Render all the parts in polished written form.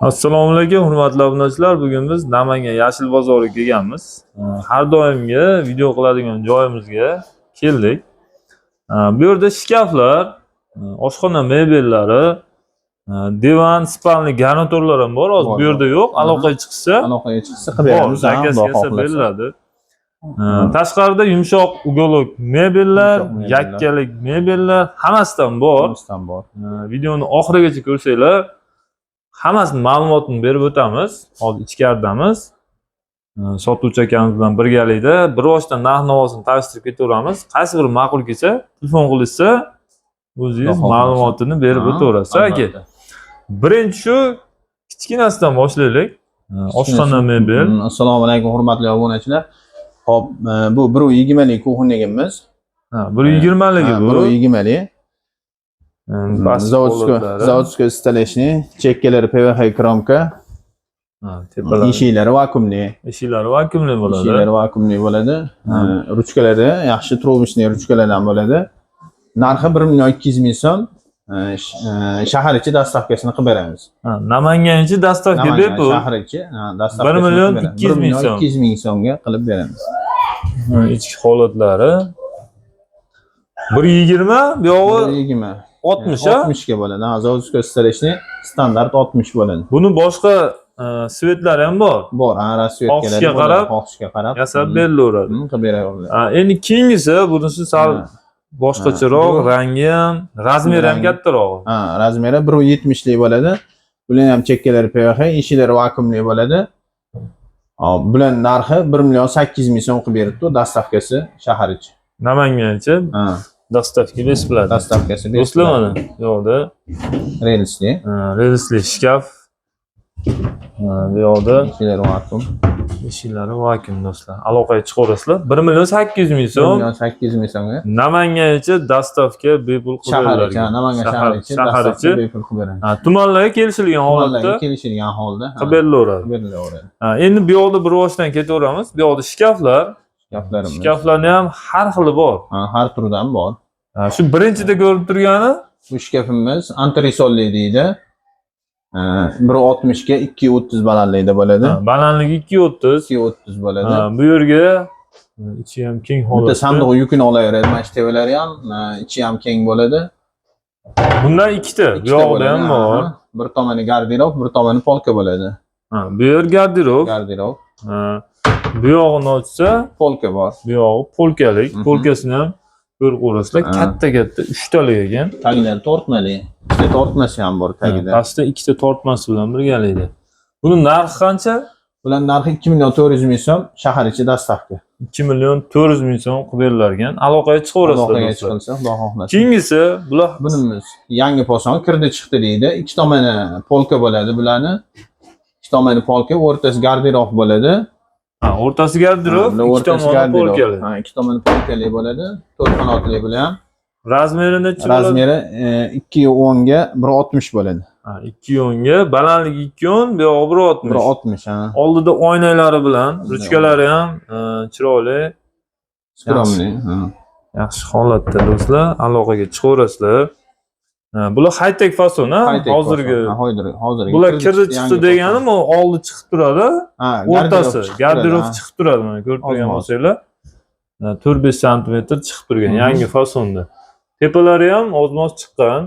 Assalomu alaykum, hurmatli obunachilar. Bugun biz Namangan Yashil bozoriga kelganmiz. Har doimgi video qiladigan joyimizga keldik. Bu yerda shkaflar, oshxona mebellari, divan, spalni garniturlar ham bor. Hozir bu yerda yo'q. Aloqaga chiqsa qilib beramiz. zakazga beriladi. Tashqarida yumshoq ugolok mebellar, yakkalik mebellar hammasidan bor. Videoni oxirigacha ko'rsanglar hammasini ma'lumotini berib o'tamiz. Hozir ichkaridamiz. Sotuvchi akamiz bilan birgalikda bir boshdan narx-navosini tanishtirib ketaveramiz. Qaysi biri ma'qul kelsa, telefon qilishsa, o'zingiz ma'lumotini berib o'taverasiz. Aka. Birinchi shu kichkinasidan boshlaylik. Oshxona mebel. Assalomu alaykum, hurmatli obunachilar. Xo'p, bu 120 lik kuxnyagimiz. 120 ligi bu. 120 lik. Zavodskoy stoleshniy, chekkalari PVH kromka. Eshiklari vakuumli. Eshiklari vakuumli bo'ladi. Eshiklari vakuumli bo'ladi. Ruchkalari yaxshi trubishniy ruchkalardan bo'ladi. Narxi 1.200 ming so'm. Shahar ichi dastavkasini qilib beramiz. Namangan ichi dastavka bepul. Shahar ichi dastavkasini 1.200 ming so'm. 1.200 ming so'mga qilib beramiz. Ichki holatlari 1.20, bu yog'i 1.20. 60 60 ga bo'ladi. Zavodskoy stoleshniy standart 60 bo'ladi. Buni boshqa svetlari ham bor. Bor, rasvetkalari xohishga qarab yasab berilaveradi. Qilib beraveradi. Endi keyingisi bunisi sal boshqacharoq, rangi ham, razmeri ham kattaroq. Razmeri 1.70 lik bo'ladi. Bular ham chekkalari PVH, eshiklari vakuumli bo'ladi. Bular narxi 1.800 ming so'm qilib beribdi, dastavkasi shahar ichi. Namangan ichi. Dastavka bepul. Dastavkasi bepul. Do'stlar mana bu yoqda relsli shkaf. Bu yoqda eshiklari vakuum. Eshiklari vakuum do'stlar. Aloqaga chiqaverasizlar. 1.800 ming so'm. 1.800 ming so'mga. Namangan ichi dastavka bepul qilib beriladi. Namangan shahar ichi dastavka bepul qilib beramiz. Tumanlarga kelishilgan holatda qilib berilaveradi. Endi bu yoqda bir boshdan ketaveramiz. Bu yoqda shkaflar. Shkaflarni ham har xili bor. Har turdan bor. Shu birinchida ko'rib turgani bu shkafimiz antrisolli deydi. 1.60 ga 2.30 balandlikda bo'ladi. Balandligi 2.30. 2.30 bo'ladi. Bu yerga ichi ham keng holatda. Bitta sandiq yukini olaveradi. Mana shu tevalari ham, ichi ham keng bo'ladi. Bundan ikkita, bu yoqda ham bor. Bir tomoni garderob, bir tomoni polka bo'ladi. Bu yer garderob. Bu yog'ini ochsa, polka bor. Bu yog'i polkalik. Polkasini ham ko'rib ko'rasizlar. Katta-katta 3 talik ekan. Taglari tortmali. Ikkita tortmasi ham bor tagida. Pastda ikkita tortmasi bilan birgalikda. Buni narxi qancha? Bular narxi 2.400 ming so'm, shahar ichi dastavka. 2.400 ming so'm qilib berilgan. Aloqaga chiqaverasizlar. Aloqaga chiqilsa, Xudo xohlasa. Keyingisi bular bunimiz yangi poson kirdi chiqdi deydi. Ikki tomoni polka bo'ladi bularni. Ikki tomoni polka, o'rtasi garderob bo'ladi. O'rtasi garderob, ikki tomoni polkali. Ikki tomoni polkali bo'ladi. 4 qanotli bilan. Razmeri necha bo'ladi? Razmeri 2.10 ga 1.60 bo'ladi. 2.10 ga, balandligi 2.10, bu yog'i 1.60. 1.60. Oldida oynalari bilan, ruchkalari ham chiroyli, skromli. Yaxshi holatda do'stlar, aloqaga chiqaverasizlar. Bular high-tech fason, hozirgi. Bular kirdi chiqdi deganim, oldi chiqib turadi. O'rtasi garderob chiqib turadi, mana ko'rib turgan bo'lsanglar. 4-5 sm chiqib turgan yangi fasonda. Tepalari ham ozmoz chiqqan,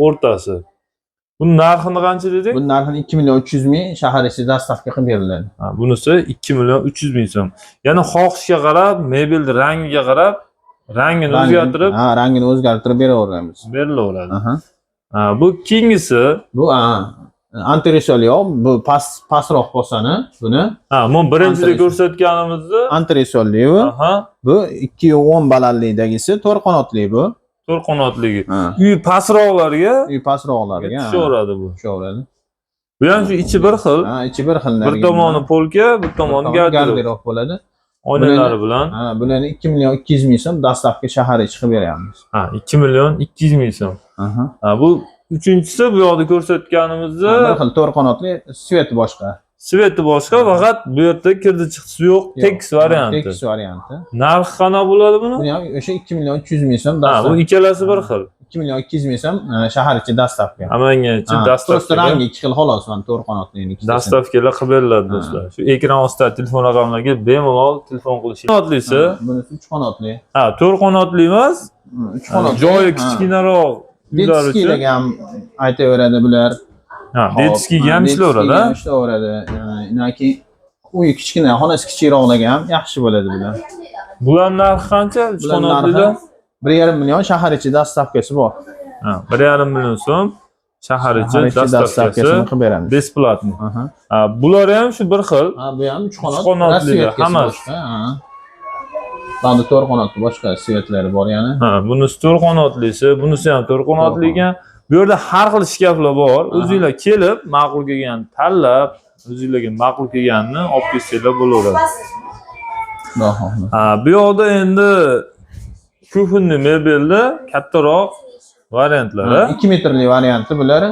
o'rtasi. Buning narxini qancha dedik? Buning narxini 2.300 ming shahar ichi dastavka qilib beriladi. Bunisi 2.300 ming so'm. Ya'ni xohishga qarab, mebelni rangiga qarab, rangini o'zgartirib, rangini o'zgartirib beraveramiz. Berilaveradi. Bu keyingisi, bu antresolli, bu pastroq posani buni. Men birinchida ko'rsatganimizda antresolli bu. Bu 2.10 balandlikdagisi 4 qanotli bu. 4 qanotligi. Uy pastroqlarga tushaveradi bu. Tushaveradi. Bu ham shu ichi bir xil. Ichi bir xil. Bir tomoni polka, bir tomoni garderob bo'ladi. Oynalari bilan. Bularni 2.200 ming so'm dastavka shahar ichi qilib beramiz. 2.200 ming so'm. Bu uchinchisi bu yoqda ko'rsatganimizda bir xil 4 qanotli, sveti boshqa. Sveti boshqa, faqat bu yerda kirdi chiqisi yo'q, tekis varianti. Tekis varianti. Narxi qanaqa bo'ladi buni? Buni ham o'sha 2 million 300 ming so'm Ha, bu ikkalasi bir xil. 2 million 200 ming so'm shahar ichi dastavka. Namanganchi Просто dastavka. rangi ikki xil xolos, mana 4 qanotli ikkitasi. Dastavkalar qilib beriladi do'stlar. Shu ekran ostidagi telefon raqamlariga bemalol telefon qilish. Qanotlisi, Bunisi 3 qanotli. ha, 4 qanotli emas. 3 qanotli. Joyi kichkinaroq uylar uchun. Detskilarga ham aytaveradi bular. Ha, detskiga ham ishlaveradi. Ishlaveradi. Yoki uy kichkina, xonasi kichikroqlarga ham yaxshi bo'ladi bular. Bular narxi qancha? 3 qanotlilar 1,5 million shahar ichi dastavkasi bor. Ha, 1,5 million so'm shahar ichi dastavkasi qilib beramiz. besplatni. Ha, bular ham shu bir xil. Ha, bu ham 3 qanot. qanotlilar, hammasi. Bunda 4 qanotli boshqa svetlari bor yana. Ha, bunisi 4 qanotlisi, bunisi ham 4 qanotli ekan. Bu yerda har xil shkaflar bor. O'zingizlar kelib, ma'qul kelgan tanlab, o'zingizlarga ma'qul kelganini olib kelsanglar bo'laveradi. Ha, bu yoqda endi kuxunni mebelda kattaroq variantlari. 2 metrli varianti bular.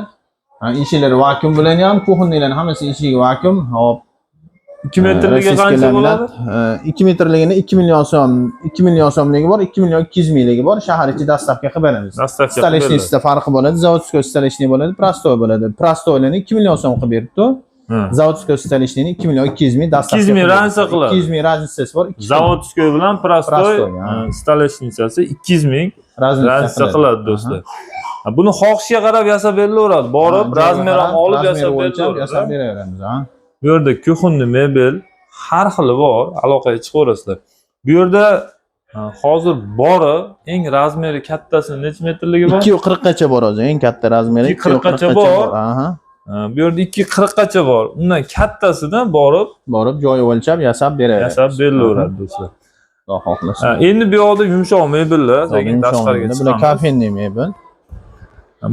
Eshiklari vakuum bilan ham, kuxunnilarning hammasi eshigi vakuum. Hop. 2 metrliga qancha bo'ladi? 2 metrligini 2 million so'm, 2 million so'mligi bor, 2 million 200 mingligi bor. Shahar ichi dastavka qilib beramiz. Dastavka. Stolishnisida farqi bo'ladi. Zavodskiy stolishniy bo'ladi, prostoy bo'ladi. Prostoylarni 2 million so'm qilib beribdi. Zavodskiy stolishniy 2 million 200 ming dastavka. 200 ming raznica qiladi. 200 ming raznicasi bor. Zavodskiy bilan prostoy stolishnicasi 200 ming raznica qiladi do'stlar. Buni xohishga qarab yasab berilaveradi. Borib, razmer ham olib yasab beraveramiz, ha. Bu yerda kuxunni mebel har xili bor, aloqaga chiqaverasizlar. Bu yerda hozir bori eng razmeri kattasi necha metrligi bor? 240 gacha bor o'zi, eng katta razmeri 240 gacha bor. Bu yerda 240 gacha bor. Undan kattasidan borib joyi o'lchab yasab beraveradi. Yasab berilaveradi do'stlar. Xudo xohlasa. Endi bu yoqda yumshoq mebellar, lekin tashqariga chiqamiz. Bular kafenli mebel.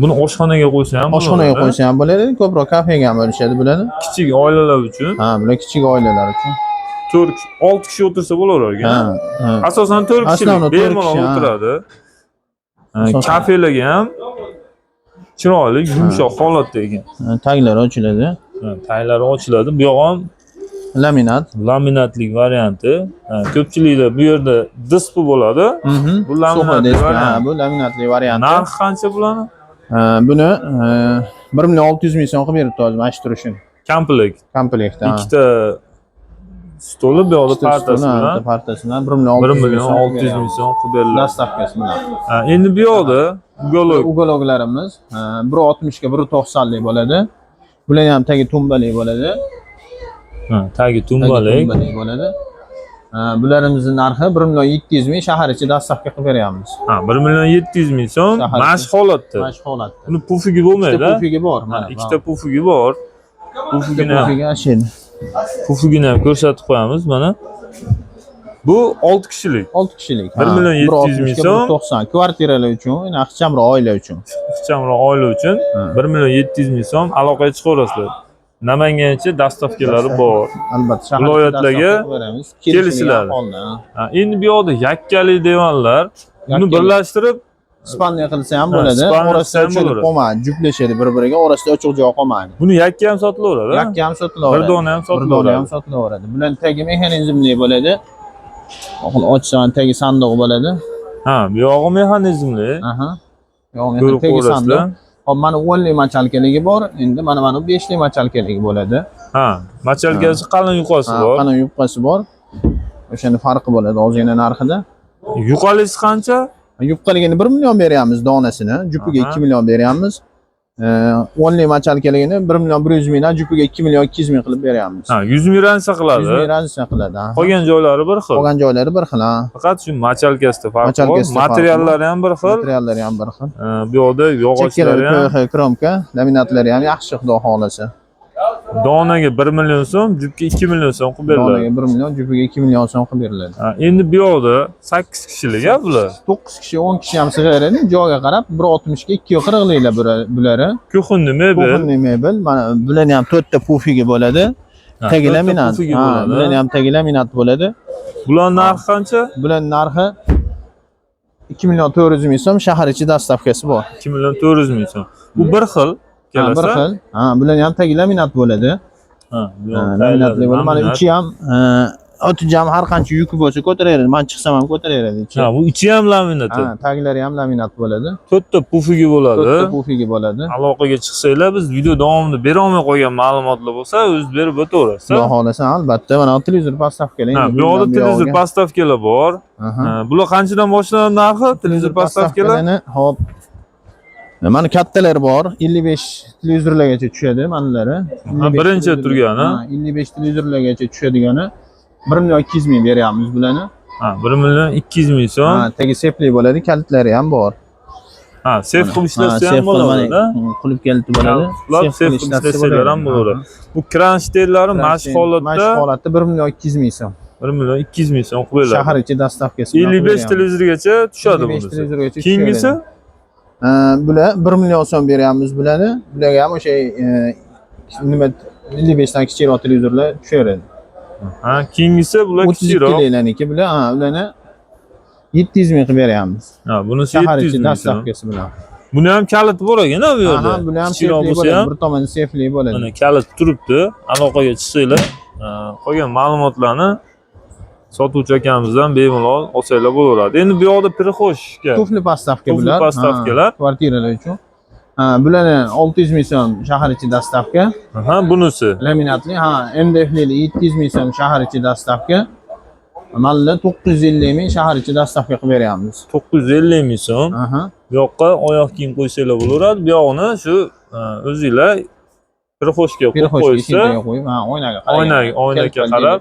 Buni oshxonaga qo'ysa ham bo'ladi. Oshxonaga qo'ysa ham bo'ladi, ko'proq kafega ham bo'lishadi bularni. Kichik oilalar uchun. Ha, bular kichik oilalar uchun. 6 kishi o'tirsa bo'laveradi. Ha. Asosan 4 kishilik bemalol o'tiradi. Kafelarga ham chiroyli, yumshoq holatda ekan. Taglari ochiladi. Taglari ochiladi. Bu yoq ham laminatlik varianti. Ko'pchiliklar bu yerda disp bo'ladi. Bu laminatli variant. Bu laminatli variant. Narxi qancha bularni? Buni 1 million 600 ming so'm qilib beribdi hozir mana shu turishini. Komplekt. Ikkita stoli, bu yoqda partasidan 1 million 600 ming so'm qilib beriladi. Dastavkasi bilan. Endi bu yoqda ugologlarimiz 1.60 ga 1.90 lik bo'ladi. Bular ham tagi tumbali bo'ladi. Tagi tumbali bo'ladi. Bularimizni narxi 1 million 700 ming shahar ichi dastavka qilib beryapmiz. 1 million 700 ming so'm mashq holatda. Buni pufiga bo'lmaydi. Ikkita pufiga bor. Mana ikkita pufiga bor. Pufigini ham ko'rsatib qo'yamiz mana. Bu 6 kishilik. 6 kishilik. 1 million 700 ming so'm. 90 kvartiralar uchun, ixchamroq oila uchun. Ixchamroq oila uchun 1 million 700 ming so'm aloqaga chiqaverasizlar. Namanganchi dastavkalari bor. Albatta, viloyatlarga kelishiladi. Endi bu yoqda yakkali divanlar, buni birlashtirib spanniya qilsa ham bo'ladi. Orasida ochilib qolmaydi, juplashadi bir-biriga, orasida ochiq joy qolmaydi. Buni yakka ham sotilaveradi. Yakka ham sotilaveradi. Bir dona ham sotilaveradi. Bular tagi mexanizmli bo'ladi. Ochsan tagi sandiq bo'ladi. Ha, bu yog'i mexanizmli. Aha. Yog'i tagi sandiq. Hop, mana 10 lik machalkaligi bor. Endi mana 5 lik machalkaligi bo'ladi. Ha, machalkasi qalin yupqasi bor. Qalin yupqasi bor. O'shani farqi bo'ladi ozgina narxida. Yuqalisi qancha? Yupqaligini 1 million beryapmiz donasini, jupiga 2 million beryapmiz. 10 lik machalkaligini 1 million 100 mingdan jupiga 2 million 200 ming qilib beryapmiz. Ha, 100 ming ransa qiladi. 100 ming ransa qiladi. Qolgan joylari bir xil. Qolgan joylari bir xil, ha. Faqat shu machalkasida farqi bor. Materiallari ham bir xil. Materiallari ham bir xil. Bu yoqda yog'ochlari ham, kromka, laminatlari ham yaxshi, xudo xolasa. Donaga 1 million so'm, jupga 2 million so'm qilib beriladi. Donaga 1 million, jupiga 2 million so'm qilib beriladi. Endi bu yoqda 8 kishilik ha bular. 9 kishi, 10 kishi ham sig'adi. Joyga qarab 1.60 ga 2.40 liklar bulari. Kuxunni mebel. Mana bularni ham 4 ta pufiga bo'ladi. Tagi laminat. Bularni ham tagi laminat bo'ladi. Bular narxi qancha? Bular narxi 2 million 400 ming so'm, shahar ichi dastavkasi bor. 2 million 400 ming so'm. Bu bir xil. Bir xil. Ha, bular ham tagi laminat bo'ladi. Ha, bu yoq laminatli bo'ladi. Mana laminat. ichi ham o'tichi ham har qancha yuki bo'lsa ko'taraveradi. Men chiqsam ham ko'taraveradi ichi. Ha, bu ichi ham laminat. Ha, taglari ham laminat bo'ladi. To'rtta pufigi bo'ladi. To'rtta pufigi bo'ladi. Aloqaga chiqsanglar, biz video davomida bera olmay qolgan ma'lumotlar bo'lsa, o'zingiz berib o'taverasiz. Xudo xohlasa, albatta. Mana televizor postavkalar. Ha, bu yoqda televizor postavkalar bor. Bular qanchadan boshlanadi narxi? Televizor postavkalar? Hop. Mana kattalar bor. 55 televizorlargacha tushadi manlari. Birinchi turgani. 55 televizorlargacha tushadigani 1.200 ming beryapmiz bularni. Ha, 1.200 ming so'm. Ha, tagi sepli bo'ladi, kalitlari ham bor. Ha, sef qilib ishlatsa ham bo'ladi. Qulib kaliti bo'ladi. Sef qilib ishlatsalar ham bo'ladi. Bu kranshtenlari mashq holatda 1.200 ming so'm. 1.200 ming so'm qo'yiladi. Shahar ichi dastavkasi. 55 televizorgacha tushadi bunisi. Keyingisi bular 1 million so'm beryapmiz bularni. Bularga ham o'sha nima 55 dan kichikroq televizorlar tushaveradi. Ha, keyingisi bular kichikroq. 32 laylaniki bular, ha, ularni 700 ming qilib beryapmiz. Ha, bunisi Shahar 700 ichi ming so'm. dastavkasi bilan. Buni ham kaliti bor ekan bu yerda. Ha, bular ham sefli bo'ladi, bir tomoni sefli bo'ladi. Mana kalit turibdi. Aloqaga chiqsanglar, qolgan ma'lumotlarni sotuvchi akamizdan bemalol olsanglar bo'laveradi. Endi bu yoqda pirxoshga Tufli postavka bular. Tufli postavkalar. Kvartiralar uchun. Ha, bularni 600 ming so'm shahar ichi dastavka. Ha, bunisi Laminatli, ha, MDFli 700 ming so'm shahar ichi dastavka. Malla 950 ming shahar ichi dastavka qilib beryapmiz. 950 ming so'm. Aha. Bu yoqqa oyoq kiyim qo'ysanglar bo'laveradi. Bu yoqni shu o'zingizlar pirxoshga qo'yib qo'ysa, qo'yib, ha, oynaga qarab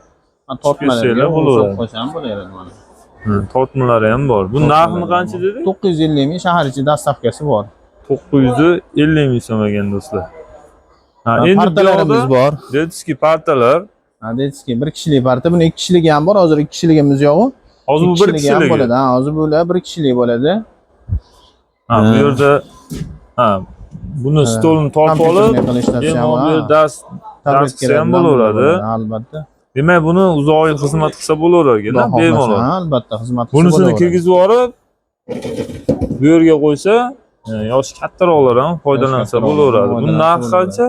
tortmalarga bo'laveradi. Qo'ysam bo'laveradi mana. Tortmalari ham bor. Bu narxini qancha dedik? 950 ming shahar ichi dastavkasi bor. 950 ming so'm ekan do'stlar. Ha, endi partalarimiz bor. Dedizki partalar. Ha, dedizki bir kishilik parta. Buni 2 kishiligi ham bor. Hozir 2 kishiligimiz yo'q. Hozir bu 1 kishilik bo'ladi. Ha, hozir bular 1 kishilik bo'ladi. Ha, bu yerda buni stolni tortib olib, bemalol dars ham bo'laveradi. Albatta. Demak, buni uzoq yil xizmat qilsa bo'laveradi-da, bemalol. Ha, albatta xizmat qilsa. Bunisini kirgizib yuborib, bu yerga qo'ysa, yoshi kattaroqlar ham foydalansa bo'laveradi. Buni narxi qancha?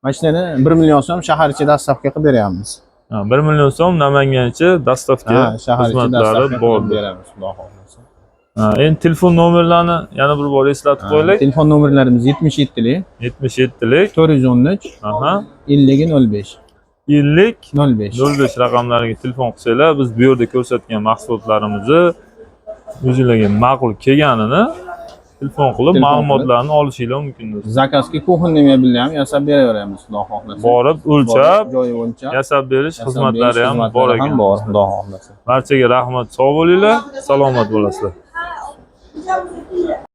Mana shularni 1 million so'm shahar ichi dastavka qilib beryapmiz. 1 million so'm Namangancha dastavka xizmatlari bor. Beramiz, xudo xohlasa. Endi telefon nomerlarini yana bir bor eslatib qo'yaylik. Telefon nomerlarimiz 77lik 77lik 413 50 05 05 raqamlariga telefon qilsanglar, biz bu yerda ko'rsatgan mahsulotlarimizni o'zingizlarga ma'qul kelganini telefon qilib ma'lumotlarni olishinglar mumkin. Zakazga kuxonniy mebelni ham yasab beraveramiz, xudo xohlasa. Borib o'lchab, joyi o'lchab, yasab berish xizmatlari ham bor ekan. Bor, xudo xohlasa. Barchaga rahmat, sog' bo'linglar, salomat bo'lasizlar.